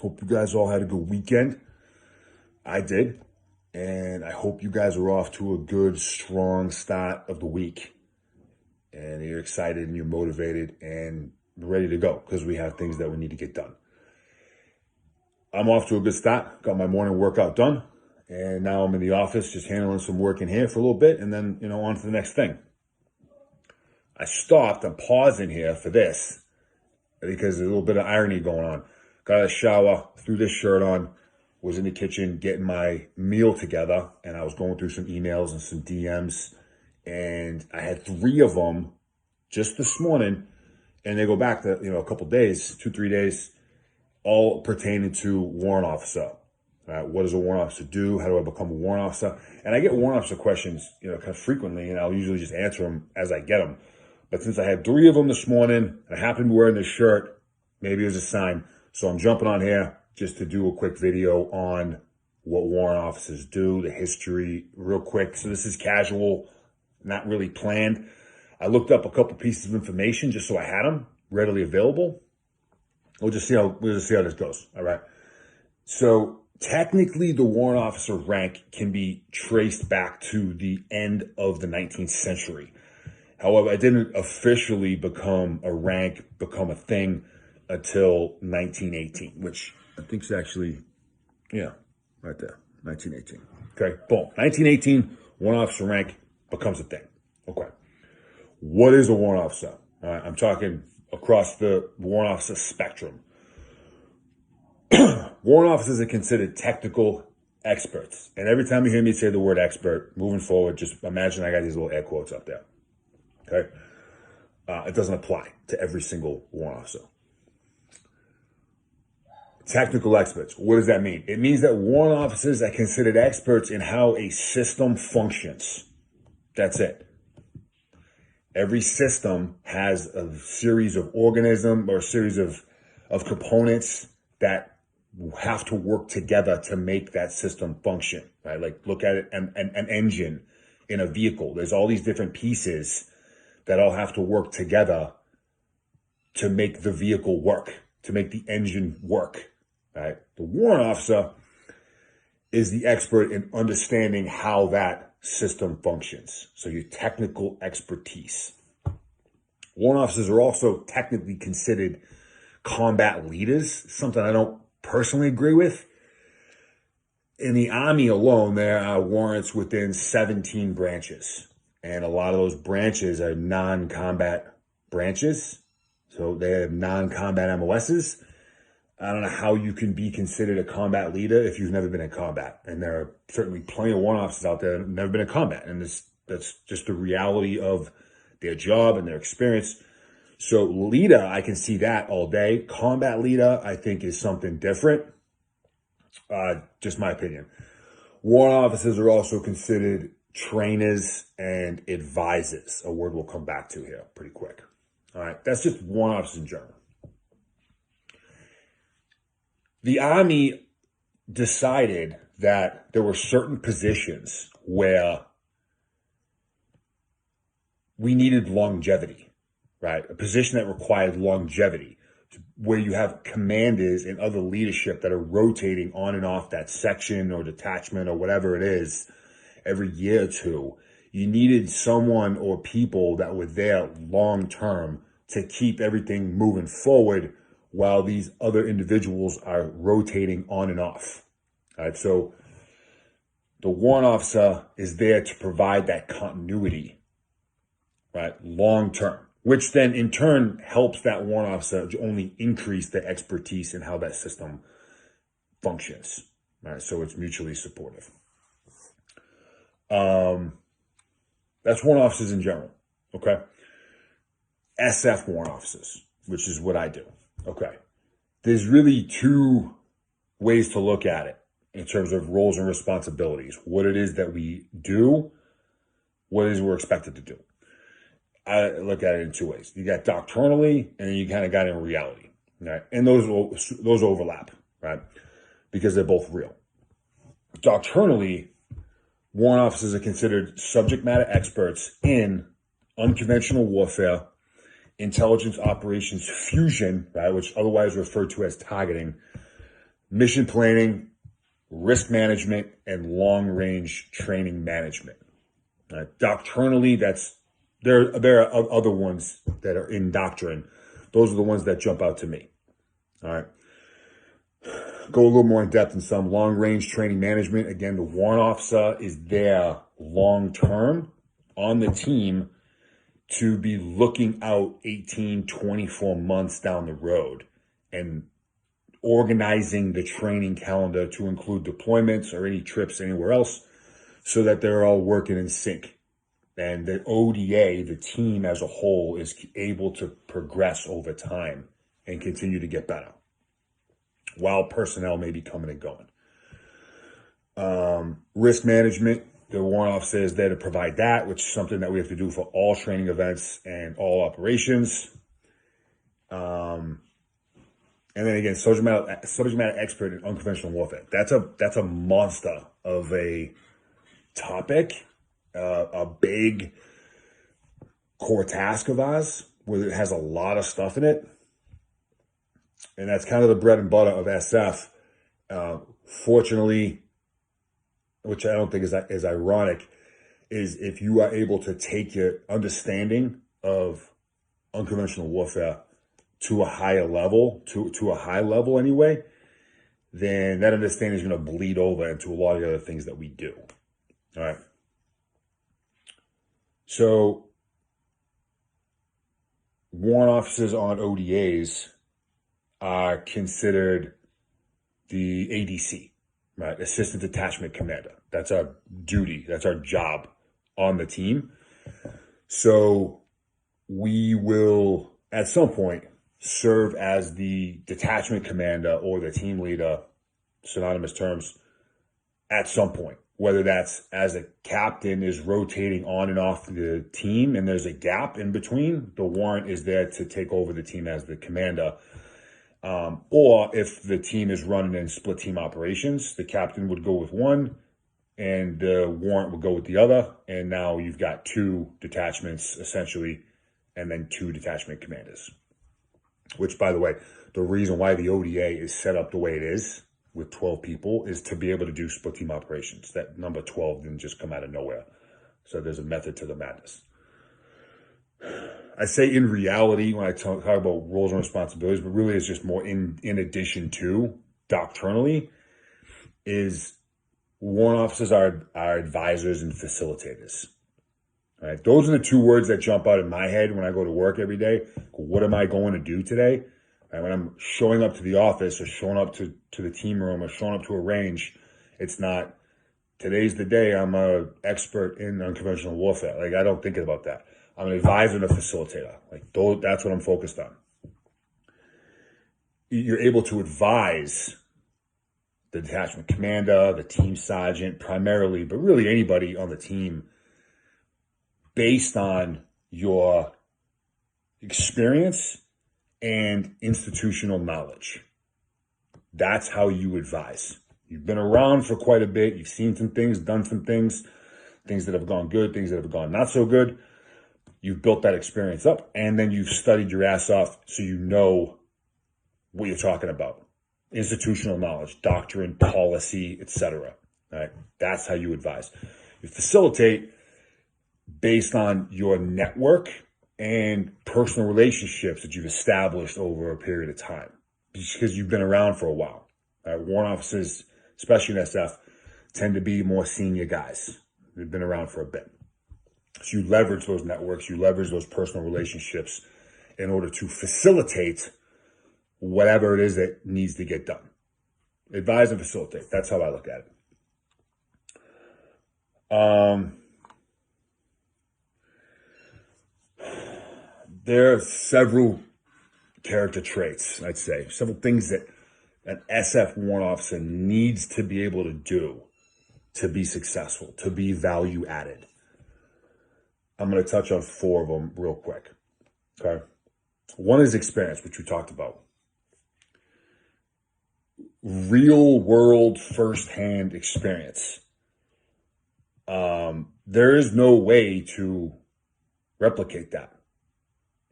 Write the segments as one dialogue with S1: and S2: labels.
S1: Hope you guys all had a good weekend. I did. And I hope you guys are off to a good, strong start of the week. And you're excited and you're motivated and ready to go because we have things that we need to get done. I'm off to a good start. Got my morning workout done. And now I'm in the office just handling some work in here for a little bit and then, on to the next thing. I stopped. I'm pausing here for this because there's a little bit of irony going on. Got a shower, threw this shirt on, was in the kitchen getting my meal together, and I was going through some emails and some DMs, and I had 3 of them just this morning, and they go back to, a couple days, 2-3 days, all pertaining to warrant officer. What does a warrant officer do? How do I become a warrant officer? And I get warrant officer questions, kind of frequently, and I'll usually just answer them as I get them. But since I had 3 of them this morning, I happened to be wearing this shirt, maybe it was a sign. So I'm jumping on here just to do a quick video on what warrant officers do, the history, real quick. So this is casual, not really planned. I looked up a couple pieces of information just so I had them readily available. We'll just see how this goes. All right. So technically, the warrant officer rank can be traced back to the end of the 19th century. However, it didn't officially become a thing until 1918, which I think is actually, right there, 1918. Okay, boom. 1918, warrant officer rank becomes a thing. Okay. What is a warrant officer? All right, I'm talking across the warrant officer spectrum. Warrant officers are considered technical experts. And every time you hear me say the word expert, moving forward, just imagine I got these little air quotes up there. Okay? It doesn't apply to every single warrant officer. Technical experts. What does that mean? It means that warrant officers are considered experts in how a system functions. That's it. Every system has a series of organisms or a series of components that have to work together to make that system function, right? Like look at it, an engine in a vehicle. There's all these different pieces that all have to work together to make the vehicle work, to make the engine work, right? The warrant officer is the expert in understanding how that system functions. So your technical expertise. Warrant officers are also technically considered combat leaders, something I don't personally agree with. In the Army alone, there are warrants within 17 branches. And a lot of those branches are non-combat branches. So they have non-combat MOSs. I don't know how you can be considered a combat leader if you've never been in combat. And there are certainly plenty of warrant officers out there that have never been in combat. And that's just the reality of their job and their experience. So leader, I can see that all day. Combat leader, I think, is something different. Just my opinion. Warrant officers are also considered trainers and advisors, a word we'll come back to here pretty quick. All right, that's just warrant officers in general. The Army decided that there were certain positions where we needed longevity, right? A position that required longevity, where you have commanders and other leadership that are rotating on and off that section or detachment or whatever it is every year or two. You needed someone or people that were there long term to keep everything moving forward while these other individuals are rotating on and off. All right, so the warrant officer is there to provide that continuity, right, long term, which then in turn helps that warrant officer to only increase the expertise in how that system functions. All right, so it's mutually supportive. That's warrant officers in general, okay? SF warrant officers, which is what I do, okay? There's really 2 ways to look at it in terms of roles and responsibilities, what it is that we do, what it is we're expected to do. I look at it in 2 ways. You got doctrinally, and then you kind of got in reality, right? And those overlap, right? Because they're both real. Doctrinally, warrant officers are considered subject matter experts in unconventional warfare, intelligence operations fusion, right, which otherwise referred to as targeting, mission planning, risk management, and long-range training management. Doctrinally, there are other ones that are in doctrine. Those are the ones that jump out to me. All right. Go a little more in depth in some. Long-range training management. Again, the warrant officer is there long-term on the team to be looking out 18, 24 months down the road and organizing the training calendar to include deployments or any trips anywhere else so that they're all working in sync. And the ODA, the team as a whole, is able to progress over time and continue to get better while personnel may be coming and going. Risk management, the warrant officer is there to provide that, which is something that we have to do for all training events and all operations. And then again, subject matter expert in unconventional warfare. That's a monster of a topic, a big core task of ours, where it has a lot of stuff in it. And that's kind of the bread and butter of SF. Fortunately, which I don't think is ironic, is if you are able to take your understanding of unconventional warfare to a higher level, to a high level anyway, then that understanding is going to bleed over into a lot of the other things that we do. All right. So, warrant officers on ODAs are considered the ADC, right? Assistant Detachment Commander. That's our duty. That's our job on the team. So we will, at some point, serve as the detachment commander or the team leader, synonymous terms, at some point. Whether that's as a captain is rotating on and off the team and there's a gap in between, the warrant is there to take over the team as the commander. Or if the team is running in split team operations, the captain would go with one and the warrant would go with the other. And now you've got two detachments essentially, and then two detachment commanders. Which, by the way, the reason why the ODA is set up the way it is with 12 people is to be able to do split team operations. That number 12 didn't just come out of nowhere. So there's a method to the madness. I say in reality when I talk about roles and responsibilities, but really it's just more in addition to doctrinally, is warrant officers are advisors and facilitators. All right, those are the two words that jump out in my head when I go to work every day. What am I going to do today? And when I'm showing up to the office or showing up to the team room or showing up to a range, it's not, today's the day I'm an expert in unconventional warfare. Like, I don't think about that. I'm an advisor and a facilitator. Like, that's what I'm focused on. You're able to advise the detachment commander, the team sergeant primarily, but really anybody on the team based on your experience and institutional knowledge. That's how you advise. You've been around for quite a bit. You've seen some things, done some things that have gone good, things that have gone not so good. You've built that experience up, and then you've studied your ass off so you know what you're talking about. Institutional knowledge, doctrine, policy, etc. Right? That's how you advise. You facilitate based on your network and personal relationships that you've established over a period of time, because you've been around for a while. Warrant officers, especially in SF, tend to be more senior guys. They've been around for a bit. So you leverage those networks, you leverage those personal relationships in order to facilitate whatever it is that needs to get done. Advise and facilitate. That's how I look at it. There are several character traits, I'd say, several things that an SF warrant officer needs to be able to do to be successful, to be value added. I'm going to touch on 4 of them real quick. Okay. One is experience, which we talked about. Real world firsthand experience. There is no way to replicate that.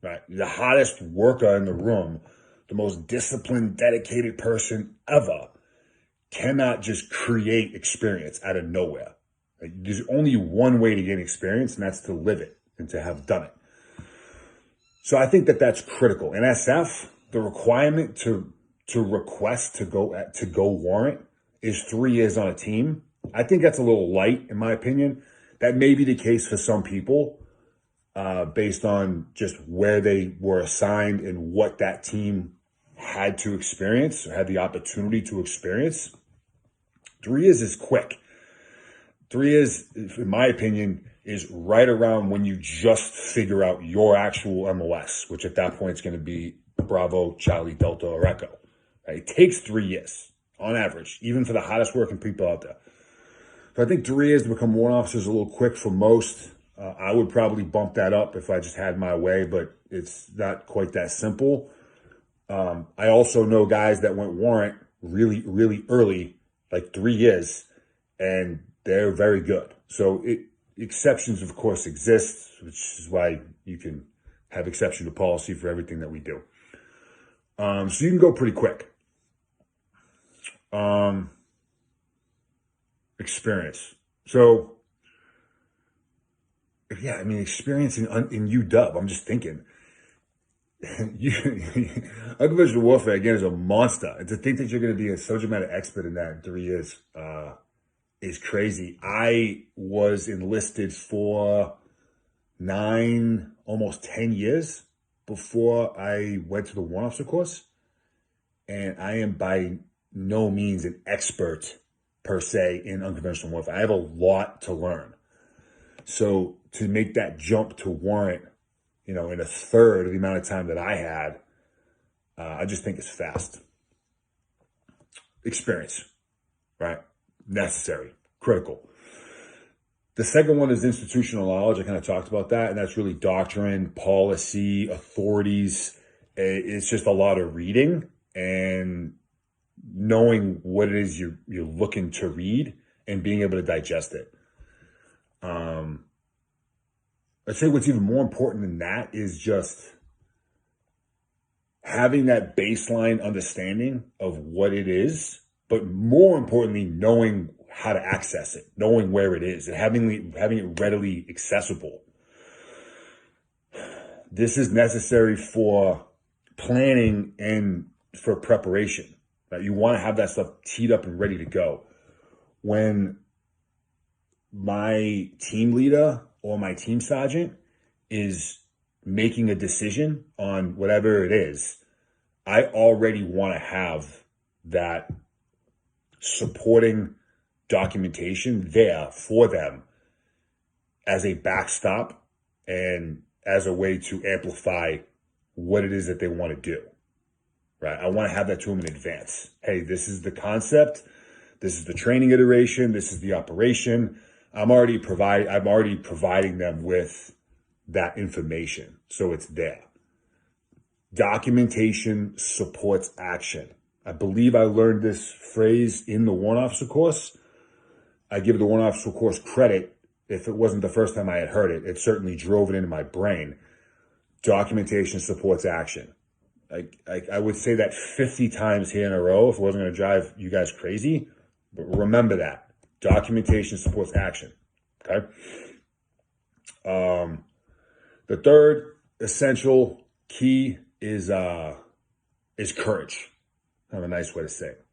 S1: Right? The hottest worker in the room, the most disciplined, dedicated person ever, cannot just create experience out of nowhere. Like, there's only one way to gain experience, and that's to live it and to have done it. So I think that that's critical. In SF, the requirement to request to go warrant is 3 years on a team. I think that's a little light, in my opinion. That may be the case for some people, based on just where they were assigned and what that team had to experience, or had the opportunity to experience. 3 years is quick. 3 years, in my opinion, is right around when you just figure out your actual MOS, which at that point is going to be Bravo, Charlie, Delta, or Echo. Right? It takes 3 years on average, even for the hottest working people out there. So I think 3 years to become warrant officer is a little quick for most. I would probably bump that up if I just had my way, but it's not quite that simple. I also know guys that went warrant really, really early, like 3 years, and they're very good. So exceptions, of course, exist, which is why you can have exception to policy for everything that we do. So you can go pretty quick. Experience. So, yeah, I mean, experience in UW. I'm just thinking. Unconventional warfare, again, is a monster. And to think that you're going to be a subject matter expert in that in 3 years is crazy. I was enlisted for 9, almost 10 years before I went to the warrant officer course. And I am by no means an expert per se in unconventional warfare. I have a lot to learn. So to make that jump to warrant, in a third of the amount of time that I had, I just think it's fast. Experience, right? Necessary, critical. The second one is institutional knowledge. I kind of talked about that, and that's really doctrine, policy, authorities. It's just a lot of reading and knowing what it is you're looking to read and being able to digest it. I'd say what's even more important than that is just having that baseline understanding of what it is, but more importantly, knowing how to access it, knowing where it is, and having it readily accessible. This is necessary for planning and for preparation. Right? You want to have that stuff teed up and ready to go. When my team leader or my team sergeant is making a decision on whatever it is, I already want to have that supporting documentation there for them as a backstop and as a way to amplify what it is that they want to do, right? I want to have that to them in advance. Hey, this is the concept. This is the training iteration. This is the operation. I'm already providing them with that information, so it's there. Documentation supports action. I believe I learned this phrase in the warrant officer course. I give the warrant officer course credit. If it wasn't the first time I had heard it, it certainly drove it into my brain. Documentation supports action. I would say that 50 times here in a row if it wasn't going to drive you guys crazy, but remember that. Documentation supports action, okay? The third essential key is courage. Kind of a nice way to say it.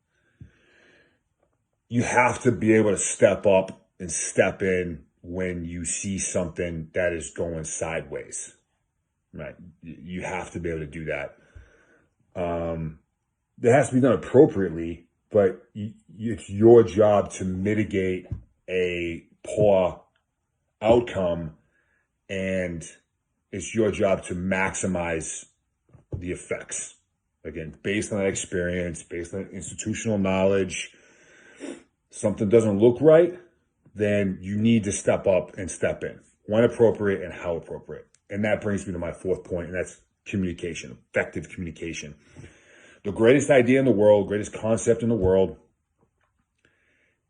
S1: You have to be able to step up and step in when you see something that is going sideways, right? You have to be able to do that. It has to be done appropriately, but it's your job to mitigate a poor outcome, and it's your job to maximize the effects. Again, based on that experience, based on institutional knowledge, something doesn't look right, then you need to step up and step in when appropriate and how appropriate. And that brings me to my fourth point, and that's communication, effective communication. The greatest idea in the world, greatest concept in the world,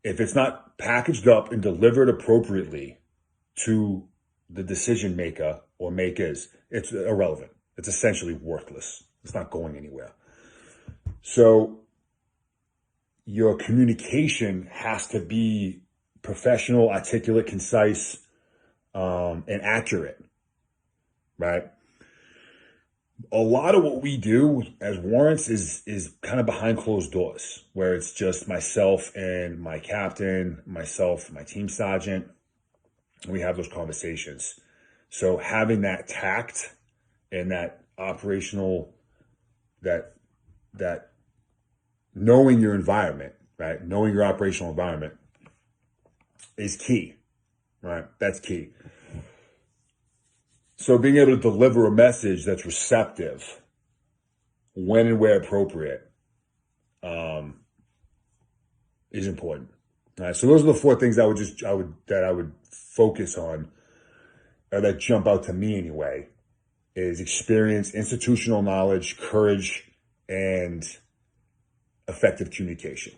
S1: if it's not packaged up and delivered appropriately to the decision maker or makers, it's irrelevant. It's essentially worthless. It's not going anywhere. So your communication has to be professional, articulate, concise, and accurate, right? A lot of what we do as warrants is kind of behind closed doors, where it's just myself and my captain, myself, my team sergeant. We have those conversations. So having that tact and that operational, that knowing your environment, right? Knowing your operational environment is key, right? That's key. So being able to deliver a message that's receptive when and where appropriate is important. All right. So those are the four things I would focus on, or that jump out to me anyway, is experience, institutional knowledge, courage, and effective communication.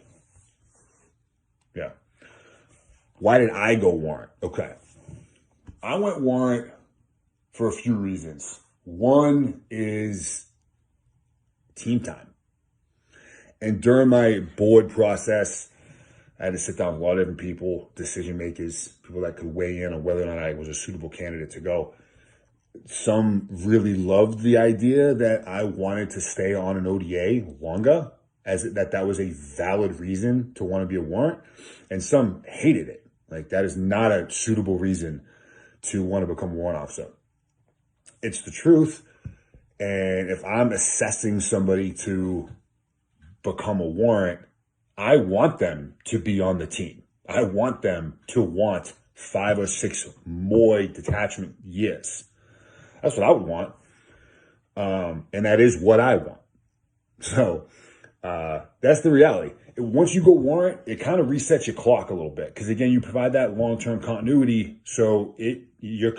S1: Yeah. Why did I go warrant? Okay. I went warrant for a few reasons. One is team time. And during my board process, I had to sit down with a lot of different people, decision makers, people that could weigh in on whether or not I was a suitable candidate to go. Some really loved the idea that I wanted to stay on an ODA longer, that was a valid reason to want to be a warrant. And some hated it. Like, that is not a suitable reason to want to become a warrant officer. It's the truth. And if I'm assessing somebody to become a warrant, I want them to be on the team. I want them to want 5 or 6 more detachment years. That's what I would want. And that is what I want. So that's the reality. Once you go warrant, it kind of resets your clock a little bit. Because again, you provide that long-term continuity. So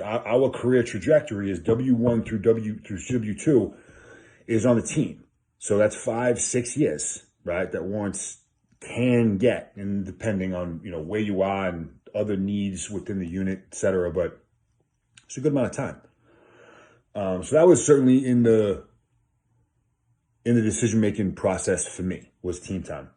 S1: our career trajectory is W1 through W2 is on the team. So that's 5, 6 years, right? That warrants can get, and depending on, where you are and other needs within the unit, et cetera. But it's a good amount of time. So that was certainly in the decision-making process for me, was team time.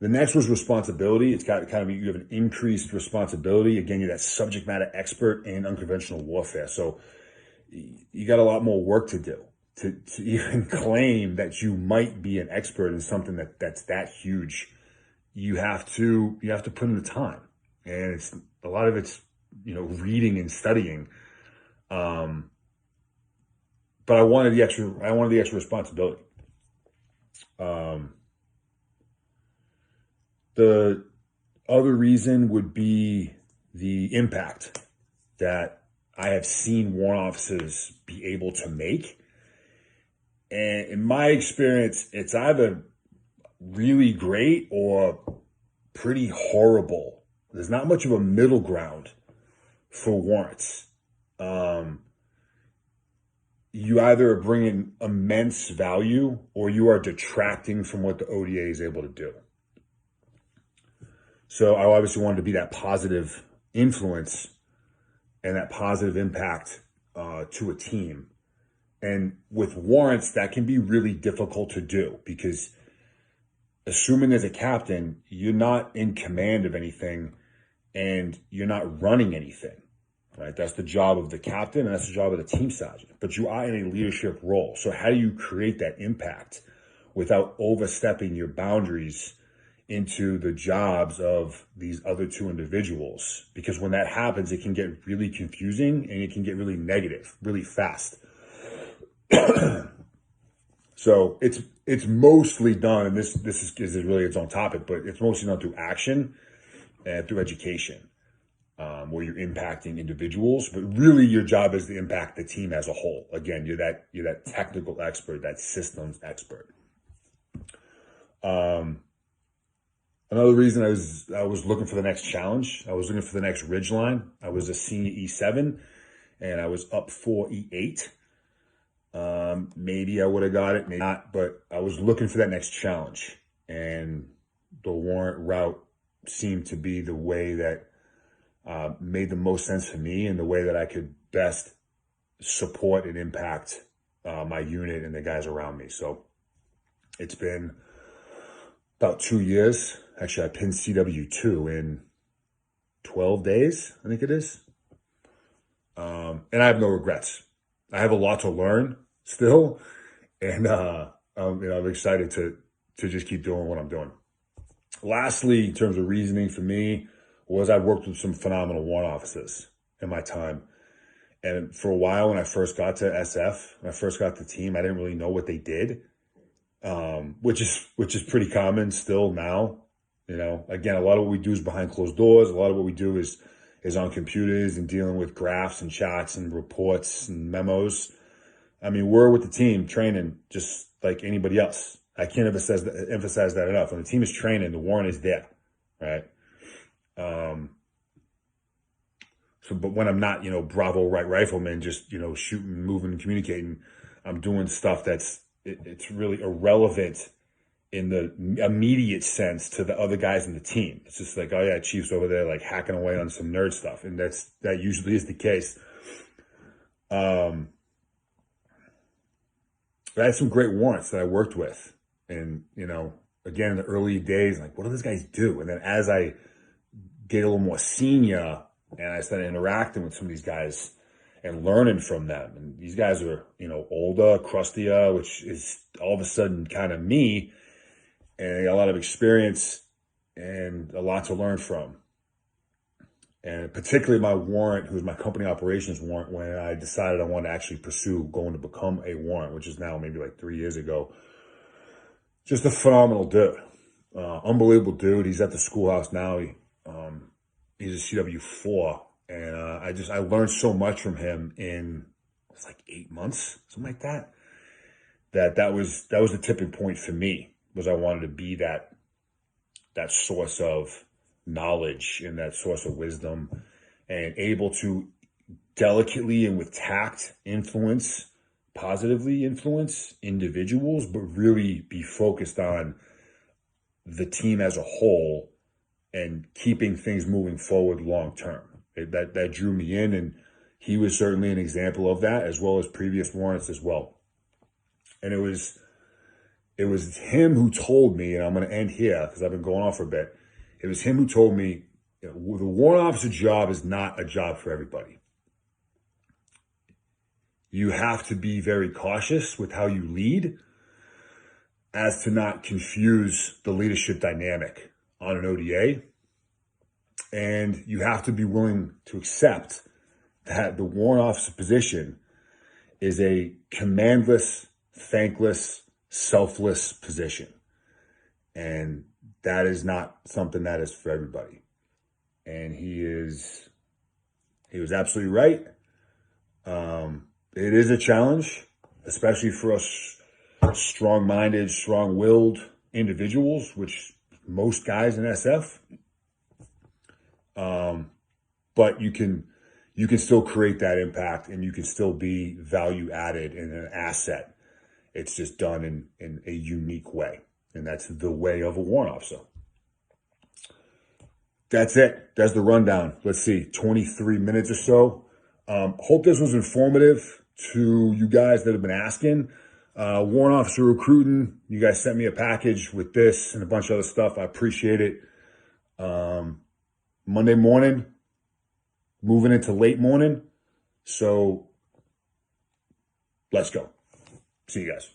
S1: The next was responsibility. It's got kind of, you have an increased responsibility. Again, you're that subject matter expert in unconventional warfare. So you got a lot more work to do to even claim that you might be an expert in something that's that huge. You have to put in the time, and it's a lot of it's, reading and studying. But I wanted the extra responsibility. The other reason would be the impact that I have seen warrant officers be able to make. And in my experience, it's either really great or pretty horrible. There's not much of a middle ground for warrants. You either are bringing immense value or you are detracting from what the ODA is able to do. So I obviously wanted to be that positive influence and that positive impact to a team. And with warrants, that can be really difficult to do, because assuming as a captain, you're not in command of anything and you're not running anything, right? That's the job of the captain and that's the job of the team sergeant. But you are in a leadership role. So how do you create that impact without overstepping your boundaries into the jobs of these other 2 individuals? Because when that happens, it can get really confusing and it can get really negative really fast. So it's mostly done, and this is really its own topic, but it's mostly done through action and through education, where you're impacting individuals, but really your job is to impact the team as a whole. Again, you're that technical expert, that systems expert. Another reason I was looking for the next challenge. I was looking for the next ridgeline. I was a senior E7 and I was up for E8. Maybe I would have got it, maybe not, but I was looking for that next challenge, and the warrant route seemed to be the way that made the most sense for me and the way that I could best support and impact my unit and the guys around me. So it's been about 2 years. Actually, I pinned CW2 in 12 days, I think it is. And I have no regrets. I have a lot to learn still. And, I'm excited to just keep doing what I'm doing. Lastly, in terms of reasoning for me, was I've worked with some phenomenal warrant officers in my time. And for a while, when I first got to SF, when I first got the team, I didn't really know what they did, which is pretty common still now. Again, a lot of what we do is behind closed doors. A lot of what we do is on computers and dealing with graphs and charts and reports and memos. I mean, we're with the team training just like anybody else. I can't emphasize that enough. When the team is training, the warrant is there, right? But when I'm not, Bravo right rifleman, just, shooting, moving, and communicating, I'm doing stuff it's really irrelevant in the immediate sense to the other guys in the team. It's just like, oh yeah, Chief's over there like hacking away on some nerd stuff. And that usually is the case. I had some great warrants that I worked with. And, again, in the early days, like, what do those guys do? And then as I get a little more senior and I started interacting with some of these guys and learning from them, and these guys are, older, crustier, which is all of a sudden kind of me, and I got a lot of experience and a lot to learn from. And particularly my warrant, who's my company operations warrant, when I decided I wanted to actually pursue going to become a warrant, which is now maybe like 3 years ago. Just a phenomenal dude. Unbelievable dude. He's at the schoolhouse now. He's a CW4. And I learned so much from him in, it's like 8 months, something like that. That was the tipping point for me, was I wanted to be that source of knowledge and that source of wisdom, and able to delicately and with tact positively influence individuals, but really be focused on the team as a whole and keeping things moving forward long term. That drew me in, and he was certainly an example of that, as well as previous warrants as well. And it was him who told me, and I'm going to end here because I've been going on for a bit. It was him who told me, the warrant officer job is not a job for everybody. You have to be very cautious with how you lead, as to not confuse the leadership dynamic on an ODA. And you have to be willing to accept that the warrant officer position is a commandless, thankless, selfless position. And that is not something that is for everybody. And he was absolutely right. It is a challenge, especially for us strong-minded, strong-willed individuals, which most guys in SF. But you can still create that impact, and you can still be value added and an asset. It's just done in a unique way. And that's the way of a warrant officer. That's it. That's the rundown. Let's see, 23 minutes or so. Hope this was informative to you guys that have been asking. Warrant officer recruiting. You guys sent me a package with this and a bunch of other stuff. I appreciate it. Monday morning, moving into late morning. So let's go. See you guys.